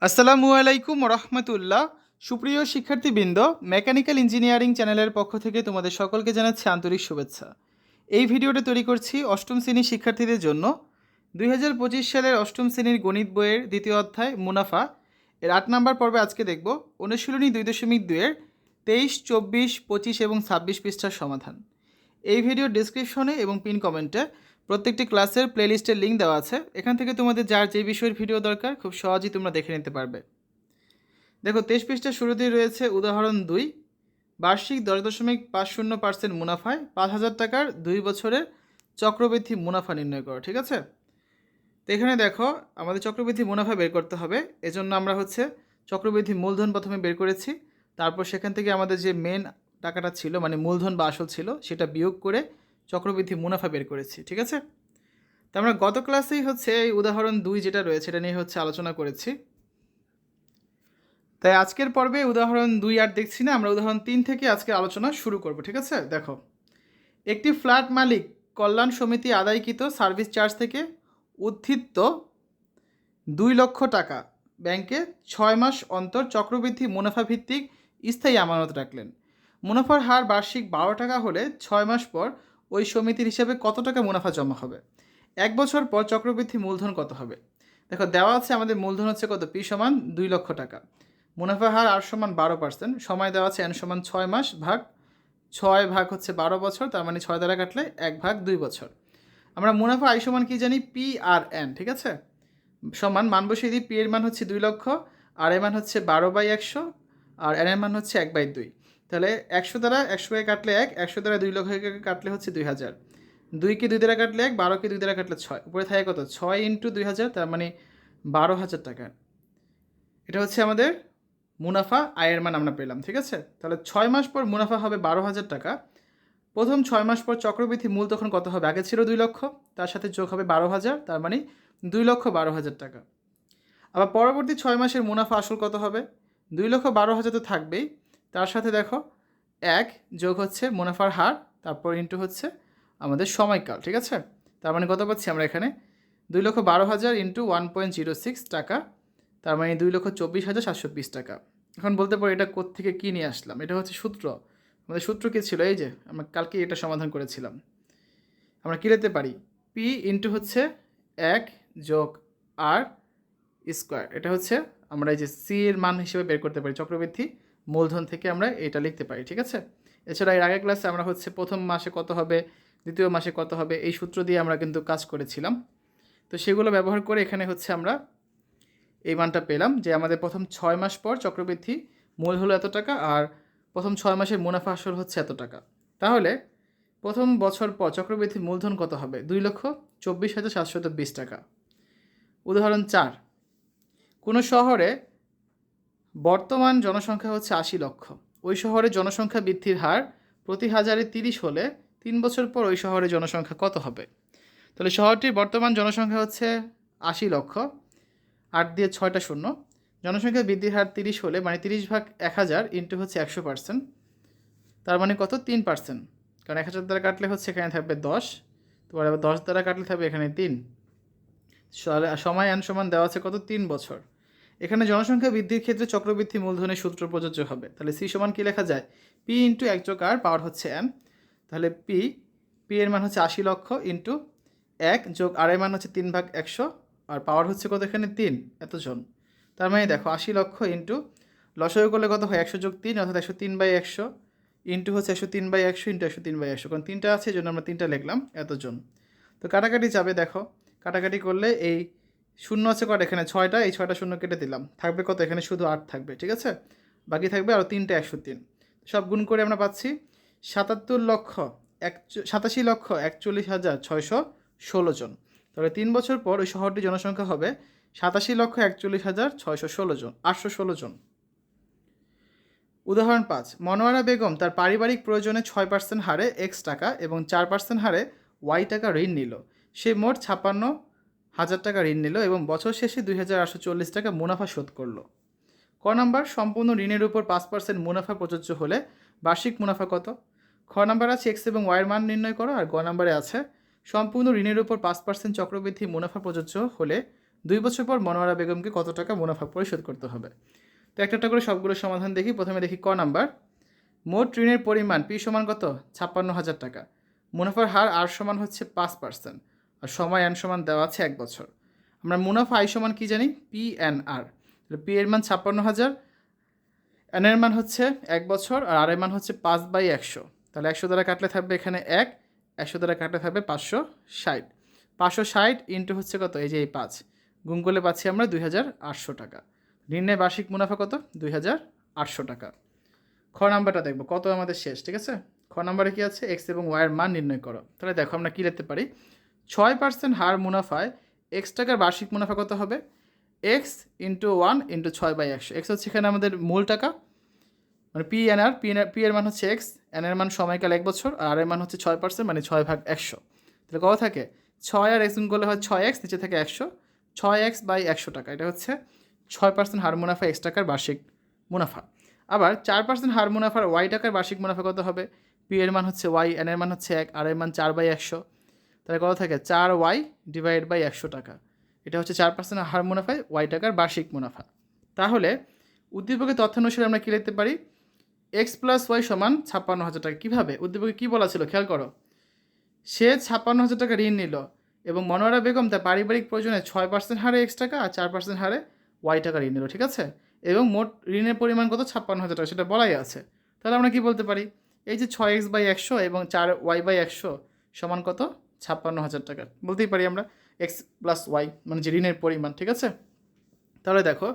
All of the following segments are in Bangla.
আসসালামু আলাইকুম রহমতুল্লাহ। সুপ্রিয় শিক্ষার্থীবৃন্দ, মেকানিক্যাল ইঞ্জিনিয়ারিং চ্যানেলের পক্ষ থেকে তোমাদের সকলকে জানাচ্ছি আন্তরিক শুভেচ্ছা। এই ভিডিওটা তৈরি করছি অষ্টম শ্রেণীর শিক্ষার্থীদের জন্য। 2025 সালের অষ্টম শ্রেণীর গণিত বইয়ের দ্বিতীয় অধ্যায় মুনাফা এর 8 নম্বর পর্বে আজকে দেখব অনুশীলনী 2.2-এর 23, 24, 25 এবং 26 পৃষ্ঠার সমাধান। এই ভিডিওর ডেসক্রিপশনে এবং পিন কমেন্টে প্রত্যেকটি ক্লাসের প্লেলিস্টের লিঙ্ক দেওয়া আছে। এখান থেকে তোমাদের যার যে বিষয়ের ভিডিও দরকার খুব সহজেই তোমরা দেখে নিতে পারবে। দেখো 23 পৃষ্ঠার শুরুতেই রয়েছে উদাহরণ 2, বার্ষিক 10.50% মুনাফায় 5,000 টাকার 2 বছরের চক্রবৃদ্ধি মুনাফা নির্ণয় করো। ঠিক আছে, তো এখানে দেখো আমাদের চক্রবৃদ্ধি মুনাফা বের করতে হবে। এজন্য আমরা চক্রবৃদ্ধি মূলধন প্রথমে বের করেছি, তারপর সেখান থেকে আমাদের যে মেন টাকাটা ছিল মানে মূলধন বা আসল ছিল সেটা বিয়োগ করে চক্রবৃদ্ধি মুনাফা বের করেছি। ঠিক আছে, তো আমরা গত ক্লাসেই এই উদাহরণ 2 যেটা রয়েছে এটা নিয়ে আলোচনা করেছি। তাই আজকের পর্বে উদাহরণ 2 আর দেখছি না, আমরা উদাহরণ 3 থেকে আজকে আলোচনা শুরু করব। ঠিক আছে, দেখো একটি ফ্ল্যাট মালিক কল্যাণ সমিতি আদায়কৃত সার্ভিস চার্জ থেকে উত্থিত 2 লক্ষ টাকা ব্যাংকে 6 মাস অন্তর চক্রবৃদ্ধি মুনাফা ভিত্তিক স্থায়ী আমানত রাখলেন। মুনাফার হার বার্ষিক 12 টাকা হলে 6 মাস পর ওই সমিতির হিসাবে কত টাকা মুনাফা জমা হবে? 1 বছর পর চক্রবৃদ্ধি মূলধন কত হবে? দেখো দেওয়া আছে আমাদের মূলধন কত, পি সমান 2 লক্ষ টাকা, মুনাফা হার আর সমান 12%, সময় দেওয়া আছে এন সমান 6 মাস ভাগ 6 ভাগ 12 বছর, তার মানে 6 দ্বারা কাটলে 1 ভাগ 2 বছর। আমরা মুনাফা আই সমান কি জানি, পি আর এন। ঠিক আছে, সমান মান বসিয়ে দিই, পি এর মান 2 লক্ষ, আর এর মান 12/100, আর এন এর মান 1/2। তাহলে 100 দ্বারা 100 কাটলে 1, 100 দ্বারা 2 লক্ষ কাটলে 2000, 2কে 2 দ্বারা কাটলে 1, 12কে 2 দ্বারা কাটলে 6, উপরে থাকে কত 6 ইন্টু 2000, তার মানে 12,000 টাকা। এটা আমাদের মুনাফা আয়ের মান আমরা পেলাম। ঠিক আছে, তাহলে 6 মাস পর মুনাফা হবে 12,000 টাকা। প্রথম 6 মাস পর চক্রবৃদ্ধি মূল তখন কত হবে? আগে ছিল 2 লক্ষ, তার সাথে যোগ হবে 12,000, তার মানে 2,12,000 টাকা। আবার পরবর্তী 6 মাসের মুনাফা আসল কত হবে? 2,12,000 তো থাকবেই, তার সাথে দেখো 1 যোগ মুনাফার হার, তারপর ইন্টু আমাদের সময়কাল। ঠিক আছে, তার মানে কত পাচ্ছি আমরা এখানে? 2,12,000 ইন্টু 1.06 টাকা, তার মানে 2,24,720 টাকা। এখন বলতে পারো এটা কোত্থেকে কী নিয়ে আসলাম? এটা সূত্র। আমাদের সূত্র কী ছিল? এই যে আমরা কালকে এটা সমাধান করেছিলাম। আমরা কী লিখতে পারি? পি ইন্টু 1 যোগ আর স্কোয়ার। এটা আমরা এই যে সি এর মান হিসেবে বের করতে পারি চক্রবৃদ্ধি মূলধন থেকে, আমরা এটা লিখতে পারি। ঠিক আছে, এছাড়া এর আগের ক্লাসে আমরা প্রথম মাসে কত হবে, দ্বিতীয় মাসে কত হবে, এই সূত্র দিয়ে আমরা কিন্তু কাজ করেছিলাম। তো সেগুলো ব্যবহার করে এখানে আমরা এই মানটা পেলাম যে আমাদের প্রথম 6 মাস পর চক্রবৃদ্ধি মূল হলো এত টাকা, আর প্রথম 6 মাসের মুনাফা আসল এত টাকা। তাহলে প্রথম বছর পর চক্রবৃদ্ধি মূলধন কত হবে? 2,24,720 টাকা। উদাহরণ 4, কোনো শহরে বর্তমান জনসংখ্যা 80 লক্ষ। ওই শহরে জনসংখ্যা বৃদ্ধির হার প্রতি হাজারে 30 হলে 3 বছর পর ওই শহরে জনসংখ্যা কত হবে? তাহলে শহরটির বর্তমান জনসংখ্যা 80 লক্ষ, 8 দিয়ে 6টা শূন্য, জনসংখ্যা বৃদ্ধির হার 30 হলে মানে 30 ভাগ 1000 ইন্টু 100%, তার মানে কত? 3%। কারণ 1000 দ্বারা কাটলে এখানে থাকবে 10, তোমার আবার 10 দ্বারা কাটলে থাকবে এখানে 3। সময় এন সমান দেওয়া আছে কত? 3 বছর। এখানে জনসংখ্যা বৃদ্ধির ক্ষেত্রে চক্রবৃদ্ধি মূলধনের সূত্র প্রযোজ্য হবে। তাহলে সি সমান কী লেখা যায়? পি ইন্টু 1 যোগ আর পাওয়ার এন। তাহলে পি এর মান 80 লক্ষ ইন্টু 1 যোগ আর এর মান 3 ভাগ 100, আর পাওয়ার কত এখানে? 3 এতজন। তার মানে দেখো 80 লক্ষ ইন্টু লসাগু করলে কত হয়? 100 যোগ 3 অর্থাৎ 103/100 ইন্টু 103/100 ইন্টু 103/100, কারণ 3টা আছে এই জন্য আমরা 3টা লিখলাম, এতজন। তো কাটাকাটি যাবে, দেখো কাটাকাটি করলে এই শূন্য আছে কটা এখানে? 6টা, এই 6টা শূন্য কেটে দিলাম, থাকবে কত এখানে? শুধু 8 থাকবে। ঠিক আছে, বাকি থাকবে আরও 3টা 103। সব গুণ করে আমরা পাচ্ছি 87,41,616 জন। তাহলে 3 বছর পর ওই শহরটির জনসংখ্যা হবে 87,41,616 জন, 816 জন। উদাহরণ 5, মনোয়ারা বেগম তার পারিবারিক প্রয়োজনে 6% হারে এক্স টাকা এবং 4% হারে ওয়াই টাকা ঋণ নিল। সে মোট 56,000 টাকা ঋণ নিল এবং বছর শেষে 2,840 টাকা মুনাফা শোধ করলো। ক নাম্বার, সম্পূর্ণ ঋণের উপর 5% মুনাফা প্রযোজ্য হলে বার্ষিক মুনাফা কত? খ নাম্বার আছে এক্স এবং ওয়াইয়ের মান নির্ণয় করো, আর গ নাম্বারে আছে সম্পূর্ণ ঋণের উপর 5% চক্রবৃদ্ধি মুনাফা প্রযোজ্য হলে 2 বছর পর মনোয়ারা বেগমকে কত টাকা মুনাফা পরিশোধ করতে হবে। তো একটা করে সবগুলো সমাধান দেখি। প্রথমে দেখি ক নাম্বার, মোট ঋণের পরিমাণ পি সমান কত 56,000 টাকা, মুনাফার হার আর সমান হচ্ছে 5%, আর সময় এন সমান দেওয়া আছে 1 বছর। আমরা মুনাফা আই সমান কি জানি, পি এন আর। পি এর মান 56,000, এন এর মান হচ্ছে 1 বছর, আর আর এর মান হচ্ছে 5/100। তাহলে 100 দ্বারা কাটলে থাকবে এখানে 1, 100 দ্বারা কাটলে থাকবে 560। 560 ইন্টু হচ্ছে কত, এই যে এই 5 গুণ করলে পাচ্ছি আমরা 2,800 টাকা। ঋণের বার্ষিক মুনাফা কত, 2,800 টাকা। খ নাম্বারটা দেখবো কত আমাদের শেষ, ঠিক আছে। খ নাম্বারে কি আছে, এক্স এবং ওয়াইয়ের মান নির্ণয় করো। তাহলে দেখো আমরা কী লিখতে পারি, 6% হার মুনাফায় এক্স টাকার বার্ষিক মুনাফা কত হবে, এক্স ইন্টু 1 ইন্টু 6/100। এক্স হচ্ছে এখানে আমাদের মূল টাকা, মানে পি এন আর, পি এর মান হচ্ছে এক্স, এন এর মান সময়কাল 1 বছর, আর এর মান হচ্ছে 6%, মানে 6/100। তাহলে কত থাকে, 6 আর এক্স গুণ করলে হয় 6x, নিচে থাকে 100, 6x/100 টাকা। এটা হচ্ছে 6% হার মুনাফা এক্স টাকার বার্ষিক মুনাফা। আবার 4% হার মুনাফার ওয়াই টাকার বার্ষিক মুনাফা কত হবে, পি এর মান হচ্ছে ওয়াই, এন এর মান হচ্ছে 1, আর এর মান 4/100। তাহলে কত থাকে, 4y/100 টাকা। এটা হচ্ছে 4% হার মুনাফায় ওয়াই টাকার বার্ষিক মুনাফা। তাহলে উদ্দীপকের তথ্যানুসারে আমরা কী লিখতে পারি, এক্স প্লাস ওয়াই সমান 56,000 টাকা। কীভাবে, উদ্দীপকে কী বলা ছিল খেয়াল করো, সে 56,000 টাকা ঋণ নিল এবং মনোয়ারা বেগম তার পারিবারিক প্রয়োজনে 6% হারে এক্স টাকা আর 4% হারে ওয়াই টাকা ঋণ নিল, ঠিক আছে। এবং মোট ঋণের পরিমাণ কত, 56,000 টাকা, সেটা বলাই আছে। তাহলে আমরা কি বলতে পারি, এই যে 6x/100 এবং 4y/100 সমান কত, 56,000 টাকা বলতেই পারি আমরা, এক্স প্লাস ওয়াই মানে যে ঋণের পরিমাণ, ঠিক আছে। তাহলে দেখো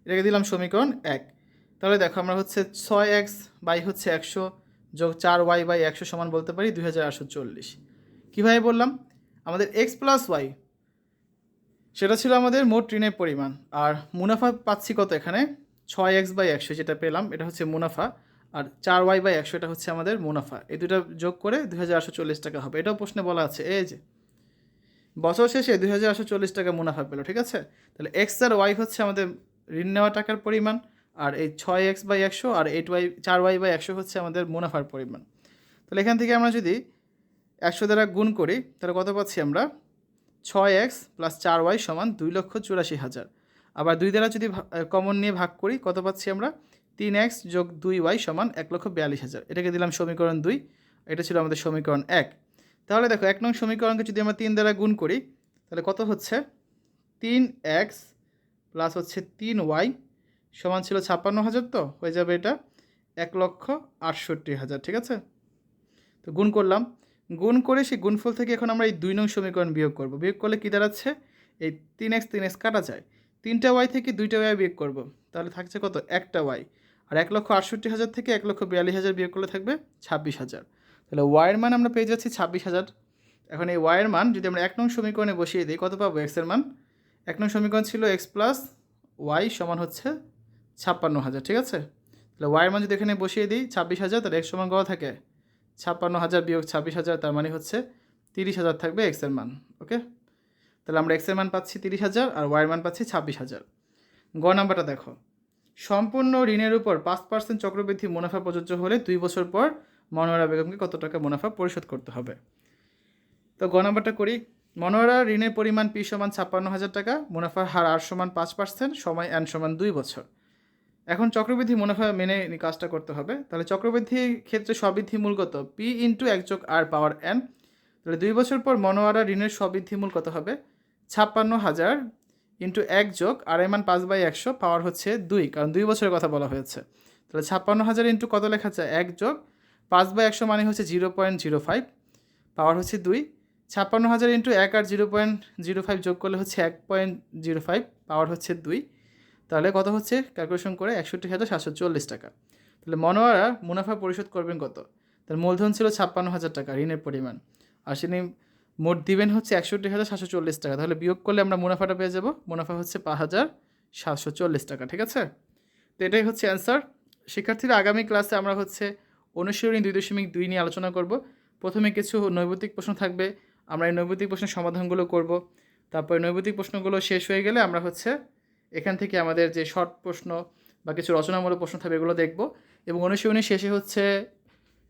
এটাকে দিলাম সমীকরণ 1। তাহলে দেখো আমরা হচ্ছে 6x/100 যোগ 4y/100 সমান বলতে পারি 2,840। কীভাবে বললাম, আমাদের এক্স প্লাস ওয়াই সেটা ছিল আমাদের মোট ঋণের পরিমাণ, আর মুনাফা পাচ্ছি কত এখানে 6x/100, যেটা পেলাম এটা হচ্ছে মুনাফা, আর 4y/100 এটা হচ্ছে আমাদের মুনাফা। এই দুটো যোগ করে 2,840 টাকা হবে। এটাও প্রশ্নে বলা আছে, এই যে বছর শেষে 2,840 টাকা মুনাফা পেলো, ঠিক আছে। তাহলে এক্স আর ওয়াই হচ্ছে আমাদের ঋণ নেওয়া টাকার পরিমাণ, আর এই 6x/100 আর 4y/100 হচ্ছে আমাদের মুনাফার পরিমাণ। তাহলে এখান থেকে আমরা যদি 100 দ্বারা গুণ করি তাহলে কত পাচ্ছি আমরা, 6x + 4y সমান 2,84,000। আবার 2 দ্বারা যদি কমন নিয়ে ভাগ করি কত পাচ্ছি আমরা, 3x যোগ 2y সমান 1,42,000। এটাকে দিলাম সমীকরণ 2, এটা ছিল আমাদের সমীকরণ 1। তাহলে দেখো 1 নং সমীকরণকে যদি আমরা 3 দ্বারা গুণ করি তাহলে কত হচ্ছে, 3x প্লাস হচ্ছে 3y সমান ছিল 56,000, তো হয়ে যাবে এটা 1,68,000, ঠিক আছে। তো গুণ করলাম, গুণ করে সেই গুণফল থেকে এখন আমরা এই 2 নং সমীকরণ বিয়োগ করব। বিয়োগ করলে কী দাঁড়াচ্ছে, এই 3x কাটা যায়, 3টা ওয়াই থেকে 2টা ওয়াই বিয়োগ করব, তাহলে থাকছে কত, একটা ওয়াই। আর 1,68,000 থেকে 1,42,000 বিয়োগ করলে থাকবে 26,000। তাহলে ওয়াইয়ের মান আমরা পেয়ে যাচ্ছি 26,000। এখন এই ওয়াইয়ের মান যদি আমরা 1 নং সমীকরণে বসিয়ে দিই কত পাবো, এক্সের মান, 1 নং সমীকরণ ছিল এক্স প্লাস ওয়াই সমান হচ্ছে 56,000, ঠিক আছে। তাহলে ওয়াইয়ের মান যদি এখানে বসিয়ে দিই 26,000, তাহলে এক্স সমান কত থাকে, 56,000 বিয়োগ 26,000, তার মানে হচ্ছে 30,000 থাকবে এক্সের মান। ওকে, তাহলে আমরা এক্সের মান পাচ্ছি 30,000 আর ওয়াইয়ের মান পাচ্ছি 26,000। গ নাম্বারটা দেখো, সম্পূর্ণ ঋণের উপর 5% চক্রবৃদ্ধি মুনাফা প্রযোজ্য হলে 2 বছর পর মনোয়ারা বেগমকে কত টাকা মুনাফা পরিশোধ করতে হবে। তো গ নাম্বারটা করি, মনোয়ারা ঋণের পরিমাণ পি সমান 56,000 টাকা, মুনাফার হার আর সমান 5%, সময় এন সমান 2 বছর। এখন চক্রবৃদ্ধি মুনাফা মেনে কাজটা করতে হবে। তাহলে চক্রবৃদ্ধির ক্ষেত্রে স্ববৃদ্ধি মূল কত, পি ইন্টু 1 যোগ আর পাওয়ার এন। তাহলে 2 বছর পর মনোয়ারা ঋণের স্ববৃদ্ধি মূল কত হবে, 56,000 ইন্টু 1 যোগ আর এর মান 5/100 পাওয়ার হচ্ছে 2, কারণ 2 বছরের কথা বলা হয়েছে। তাহলে 56,000 ইন্টু কত লেখা যায়, 1 যোগ 5/100 মানে হচ্ছে 0.05, পাওয়ার হচ্ছে 2। 56,000 ইন্টু 1 আর 0.05 যোগ করলে হচ্ছে 1.05, পাওয়ার হচ্ছে 2। তাহলে কত হচ্ছে, ক্যালকুলেশন করে 61,740 টাকা। তাহলে মনোয়ারা মুনাফা পরিশোধ করবেন কত, তার মূলধন ছিল 56,000 টাকা ঋণের পরিমাণ, আর তিনি মোট দিবেন হচ্ছে 61,740 টাকা। তাহলে বিয়োগ করলে আমরা মুনাফাটা পেয়ে যাব, মুনাফা হচ্ছে 5,740 টাকা, ঠিক আছে। তো এটাই হচ্ছে অ্যান্সার। শিক্ষার্থীরা আগামী ক্লাসে আমরা হচ্ছে অনুশীলনী 2.2 নিয়ে আলোচনা করব। প্রথমে কিছু নৈবেদিক প্রশ্ন থাকবে, আমরা এই নৈবেদিক প্রশ্নের সমাধানগুলো করব। তারপরে নৈবেদিক প্রশ্নগুলো শেষ হয়ে গেলে আমরা হচ্ছে এখান থেকে আমাদের যে শর্ট প্রশ্ন বা কিছু রচনামূলক প্রশ্ন থাকবে এগুলো দেখব, এবং অনুশীলনী শেষে হচ্ছে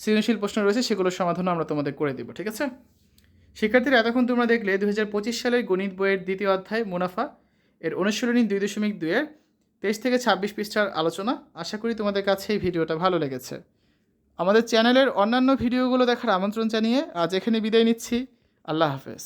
সৃজনশীল প্রশ্ন রয়েছে সেগুলোর সমাধানও আমরা তোমাদের করে দেব, ঠিক আছে। শিক্ষার্থীরা এতক্ষণ তোমরা দেখলে 2025 সালের গণিত বইয়ের দ্বিতীয় অধ্যায় মুনাফা এর অনুশীলনী 2.2-এর 23 থেকে 26 পৃষ্ঠার আলোচনা। আশা করি তোমাদের কাছে এই ভিডিওটা ভালো লেগেছে। আমাদের চ্যানেলের অন্যান্য ভিডিওগুলো দেখার আমন্ত্রণ জানিয়ে আজ এখানে বিদায় নিচ্ছি। আল্লাহ হাফেজ।